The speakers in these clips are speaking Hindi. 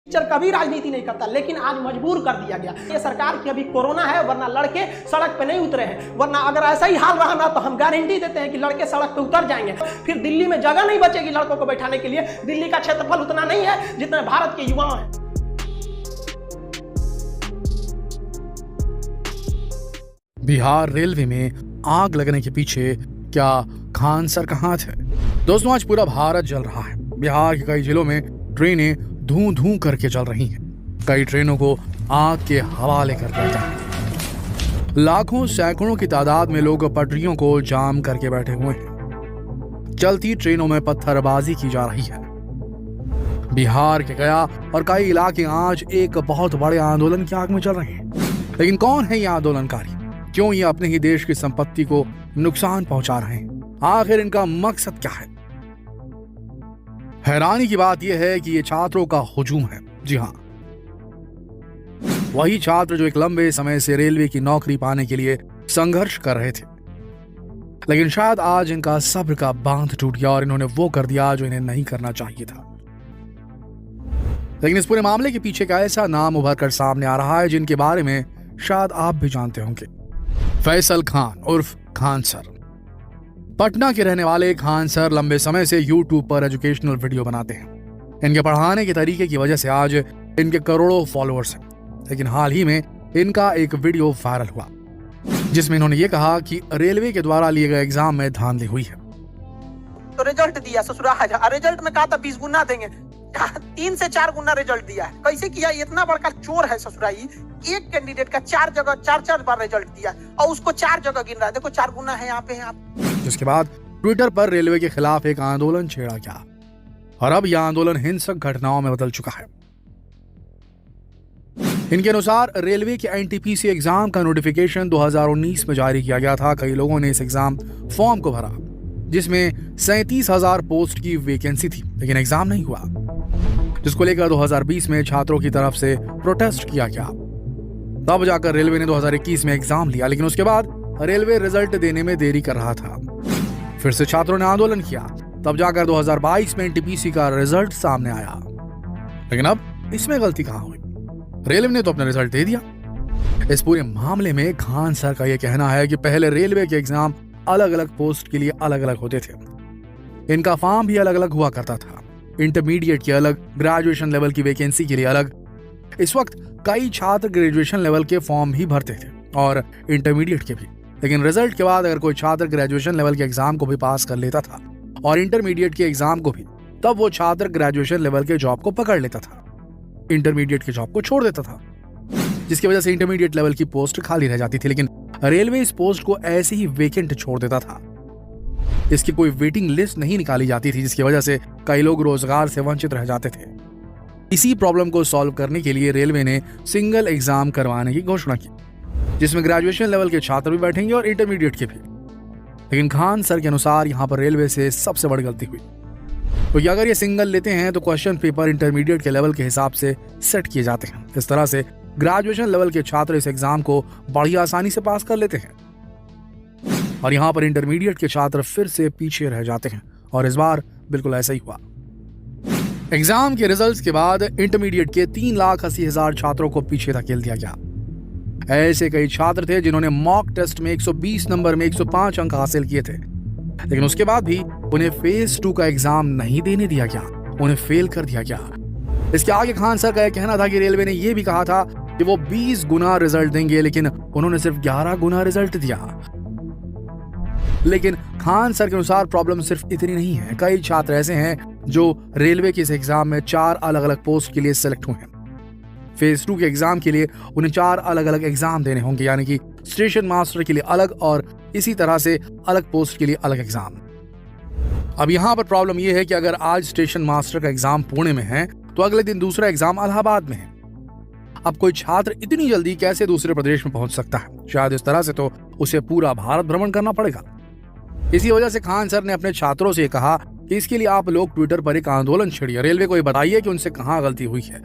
टीचर कभी राजनीति नहीं करता, लेकिन आज मजबूर कर दिया गया। ये सरकार की अभी कोरोना है, वरना लड़के सड़क पे नहीं उतरे हैं। वरना अगर ऐसा ही हाल रहा ना तो हम गारंटी देते हैं कि लड़के सड़क पे उतर जाएंगे। फिर दिल्ली में जगह नहीं बचेगी लड़कों को बैठाने के लिए। दिल्ली का क्षेत्रफल उतना नहीं है जितना भारत के युवा हैं। बिहार रेलवे में आग लगने के पीछे क्या खान सर का हाथ है? दोस्तों, आज पूरा भारत जल रहा है। बिहार के कई जिलों में ट्रेनें धूं धूं करके चल रही हैं। कई ट्रेनों को आग के हवाले कर दिया गया है। लाखों सैकड़ों की तादाद में लोग पटरियों को जाम करके बैठे हुए हैं। चलती ट्रेनों में पत्थरबाजी की जा रही है। बिहार के गया और कई इलाके आज एक बहुत बड़े आंदोलन की आग में चल रहे हैं। लेकिन कौन है ये आंदोलनकारी? क्यों ये अपने ही देश की संपत्ति को नुकसान पहुंचा रहे हैं? आखिर इनका मकसद क्या है? हैरानी की बात यह है कि ये छात्रों का हुजूम है। जी हाँ, वही छात्र जो एक लंबे समय से रेलवे की नौकरी पाने के लिए संघर्ष कर रहे थे। लेकिन शायद आज इनका सब्र का बांध टूट गया और इन्होंने वो कर दिया जो इन्हें नहीं करना चाहिए था। लेकिन इस पूरे मामले के पीछे का ऐसा नाम उभर कर सामने आ रहा है जिनके बारे में शायद आप भी जानते होंगे। फैसल खान उर्फ खान सर। पटना के रहने वाले खान सर लंबे समय से YouTube पर एजुकेशनल वीडियो बनाते हैं। इनके पढ़ाने के तरीके की वजह से आज इनके करोड़ों फॉलोअर्स हैं। लेकिन हाल ही में इनका एक वीडियो वायरल हुआ जिसमें इन्होंने ये कहा कि रेलवे के द्वारा लिए गए एग्जाम में धांधली हुई है। तो रिजल्ट दिया ससुराल, रिजल्ट में कहा था 20 गुना देंगे, 3 से 4 गुना रिजल्ट दिया है। कैसे किया? इतना बड़का चोर है ससुराई। एक कैंडिडेट का 4 जगह 4 बार रिजल्ट दिया और उसको 4 जगह गिन रहा है। देखो 4 गुना है यहाँ पे आप। जिसके बाद ट्विटर पर रेलवे के खिलाफ एक आंदोलन छेड़ा गया और अब यह आंदोलन हिंसक घटनाओं में बदल चुका है। इनके अनुसार रेलवे के एनटीपीसी एग्जाम का नोटिफिकेशन 2019 में जारी किया गया था। कई लोगों ने इस एग्जाम फॉर्म को भरा जिसमें 37,000 पोस्ट की वैकेंसी थी, लेकिन एग्जाम नहीं हुआ, जिसको लेकर 2020 में छात्रों की तरफ से प्रोटेस्ट किया गया। तब जाकर रेलवे ने 2021 में एग्जाम लिया, लेकिन उसके बाद रेलवे रिजल्ट देने में देरी कर रहा था। फिर से छात्रों ने आंदोलन किया, तब जाकर 2022 में एनटीपीसी का रिजल्ट सामने आया। लेकिन अब इसमें गलती कहां हुई? रेलवे ने तो अपना रिजल्ट दे दिया। इस पूरे मामले में खान सर का यह कहना है कि पहले रेलवे के एग्जाम अलग अलग पोस्ट के लिए अलग अलग होते थे। इनका फॉर्म भी अलग अलग हुआ करता था। इंटरमीडिएट के अलग, ग्रेजुएशन लेवल की वैकेंसी के लिए अलग। इस वक्त कई छात्र ग्रेजुएशन लेवल के फॉर्म भी भरते थे और इंटरमीडिएट के भी। लेकिन रिजल्ट के बाद अगर कोई छात्र ग्रेजुएशन लेवल के एग्जाम को भी पास कर लेता था और इंटरमीडिएट के एग्जाम को भी, तब वो छात्र ग्रेजुएशन लेवल के जॉब को पकड़ लेता था, इंटरमीडिएट के जॉब को छोड़ देता था, जिसकी वजह से इंटरमीडिएट लेवल की पोस्ट खाली रह जाती थी। लेकिन रेलवे इस पोस्ट को ऐसे ही वेकेंट छोड़ देता था। इसकी कोई वेटिंग लिस्ट नहीं निकाली जाती थी, जिसकी वजह से कई लोग रोजगार से वंचित रह जाते थे। इसी प्रॉब्लम को सॉल्व करने के लिए रेलवे ने सिंगल एग्जाम करवाने की घोषणा की, जिसमें ग्रेजुएशन लेवल के छात्र भी बैठेंगे और इंटरमीडिएट के भी। लेकिन खान सर के अनुसार यहाँ पर रेलवे से सबसे बड़ी गलती हुई। तो अगर ये सिंगल लेते हैं तो क्वेश्चन पेपर इंटरमीडिएट के लेवल के हिसाब से सेट किए जाते हैं। इस तरह से ग्रेजुएशन लेवल के छात्र इस एग्जाम को बड़ी आसानी से पास कर लेते हैं और यहाँ पर इंटरमीडिएट के छात्र फिर से पीछे रह जाते हैं। और इस बार बिल्कुल ऐसा ही हुआ। एग्जाम के रिजल्ट्स के बाद इंटरमीडिएट के 3,80,000 छात्रों को पीछे धकेल दिया गया। ऐसे कई छात्र थे जिन्होंने मॉक टेस्ट में 120 नंबर में 105 अंक हासिल किए थे, लेकिन उसके बाद भी उन्हें फेज 2 का एग्जाम नहीं देने दिया गया, उन्हें फेल कर दिया गया। इसके आगे खान सर का यह कहना था कि रेलवे ने यह भी कहा था कि वो 20 गुना रिजल्ट देंगे, लेकिन उन्होंने सिर्फ 11 गुना रिजल्ट दिया। लेकिन खान सर के अनुसार प्रॉब्लम सिर्फ इतनी नहीं है। कई छात्र ऐसे हैं जो रेलवे के इस एग्जाम में 4 अलग अलग पोस्ट के लिए सिलेक्ट हुए हैं। फेज 2 के एग्जाम के लिए उन्हें 4 अलग अलग एग्जाम देने होंगे, यानी कि स्टेशन मास्टर के लिए अलग और इसी तरह से अलग पोस्ट के लिए अलग एग्जाम। अब यहाँ पर प्रॉब्लम यह है कि अगर आज स्टेशन मास्टर का एग्जाम पुणे में है तो अगले दिन दूसरा एग्जाम इलाहाबाद में है। अब कोई छात्र इतनी जल्दी कैसे दूसरे प्रदेश में पहुंच सकता है? शायद इस तरह से तो उसे पूरा भारत भ्रमण करना पड़ेगा। इसी वजह से खान सर ने अपने छात्रों से कहा कि इसके लिए आप लोग ट्विटर पर एक आंदोलन छेड़िए, रेलवे को बताइए कि उनसे कहां गलती हुई है।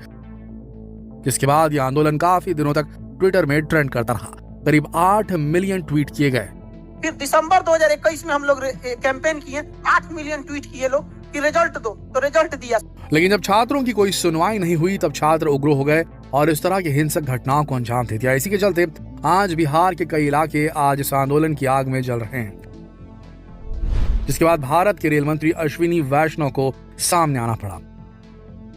जिसके बाद यह आंदोलन काफी दिनों तक ट्विटर में ट्रेंड करता रहा। करीब 8 मिलियन ट्वीट किए गए। फिर दिसंबर 2021 में हम लोग कैंपेन किए, 8 मिलियन ट्वीट किए लोग। कि रिजल्ट दो, तो रिजल्ट दिया। लेकिन जब छात्रों की कोई सुनवाई नहीं हुई तब छात्र उग्र हो गए और इस तरह की हिंसक घटनाओं को अंजाम दे दिया। इसी के चलते आज बिहार के कई इलाके आज इस आंदोलन की आग में जल रहे हैं, जिसके बाद भारत के रेल मंत्री अश्विनी वैष्णव को सामने आना पड़ा।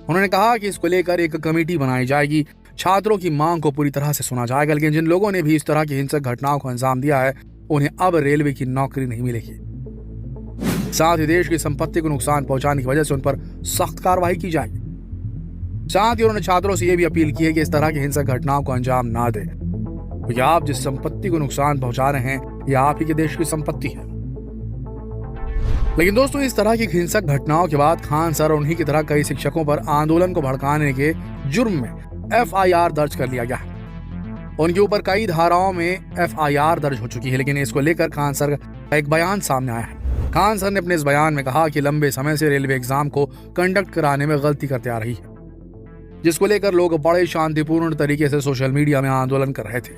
उन्होंने कहा कि इसको लेकर एक कमेटी बनाई जाएगी, छात्रों की मांग को पूरी तरह से सुना जाएगा, लेकिन जिन लोगों ने भी इस तरह की हिंसक घटनाओं को अंजाम दिया है उन्हें अब रेलवे की नौकरी नहीं मिलेगी। साथ ही देश की संपत्ति को नुकसान पहुंचाने की वजह से उन पर सख्त कार्रवाई की जाएगी। साथ ही उन्होंने छात्रों से यह भी अपील की है कि इस तरह की हिंसक घटनाओं को अंजाम ना दें, क्योंकि आप जिस संपत्ति को नुकसान पहुंचा रहे हैं यह आप ही के देश की संपत्ति है। लेकिन दोस्तों, इस तरह की हिंसक घटनाओं के बाद खान सर और उन्हीं की तरह कई शिक्षकों पर आंदोलन को भड़काने के जुर्म में FIR दर्ज कर लिया गया है। उनके ऊपर कई धाराओं में FIR दर्ज हो चुकी है, लेकिन इसको लेकर खान सर का एक बयान सामने आया है। खान सर ने अपने इस बयान में कहा कि लंबे समय से रेलवे एग्जाम को कंडक्ट कराने में गलती करते आ रही है, जिसको लेकर लोग बड़े शांतिपूर्ण तरीके से सोशल मीडिया में आंदोलन कर रहे थे।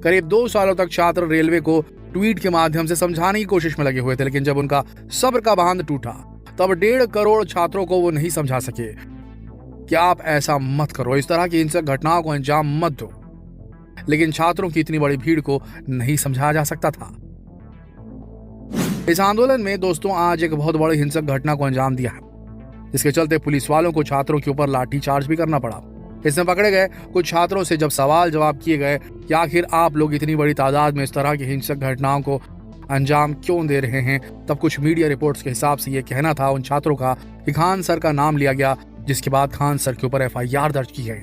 करीब 2 सालों तक छात्र रेलवे को ट्वीट के माध्यम से समझाने की कोशिश में लगे हुए थे, लेकिन जब उनका सब्र का बांध टूटा तब 1.5 करोड़ छात्रों को वो नहीं समझा सके कि आप ऐसा मत करो, इस तरह की हिंसक घटनाओं को अंजाम मत दो। लेकिन छात्रों की इतनी बड़ी भीड़ को नहीं समझाया जा सकता था। इस आंदोलन में दोस्तों आज एक बहुत बड़ी हिंसक घटना को अंजाम दिया है, जिसके चलते पुलिस वालों को छात्रों के ऊपर लाठीचार्ज भी करना पड़ा। इसमें पकड़े गए कुछ छात्रों से जब सवाल जवाब किए गए कि आखिर आप लोग इतनी बड़ी तादाद में इस तरह की हिंसक घटनाओं को अंजाम क्यों दे रहे हैं, तब कुछ मीडिया रिपोर्ट्स के हिसाब से यह कहना था उन छात्रों का कि खान सर का नाम लिया गया, जिसके बाद खान सर के ऊपर FIR दर्ज की गई।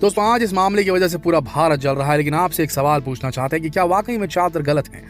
दोस्तों, आज इस मामले की वजह से पूरा भारत जल रहा है, लेकिन आपसे एक सवाल पूछना चाहते हैं कि क्या वाकई में छात्र गलत हैं?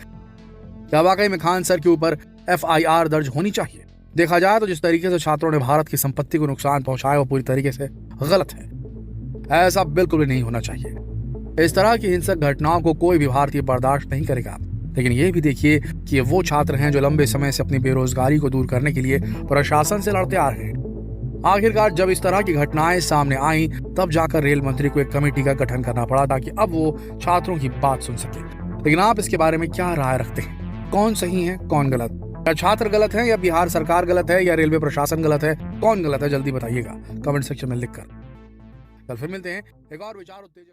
क्या वाकई में खान सर के ऊपर FIR दर्ज होनी चाहिए? देखा जाए तो जिस तरीके से छात्रों ने भारत की संपत्ति को नुकसान पहुंचाया वो पूरी तरीके से गलत है। ऐसा बिल्कुल भी नहीं होना चाहिए। इस तरह की हिंसक घटनाओं को कोई भी भारतीय बर्दाश्त नहीं करेगा। लेकिन ये भी देखिए कि ये वो छात्र हैं जो लंबे समय से अपनी बेरोजगारी को दूर करने के लिए प्रशासन से लड़ते आ रहे हैं। आखिरकार जब इस तरह की घटनाएं सामने आई तब जाकर रेल मंत्री को एक कमेटी का गठन करना पड़ा ताकि अब वो छात्रों की बात सुन सके। लेकिन आप इसके बारे में क्या राय रखते हैं? कौन सही है, कौन गलत? क्या छात्र गलत है या बिहार सरकार गलत है या रेलवे प्रशासन गलत है? कौन गलत है? जल्दी बताइएगा कमेंट सेक्शन में लिखकर। कल फिर मिलते हैं एक और विचार उत्तेजक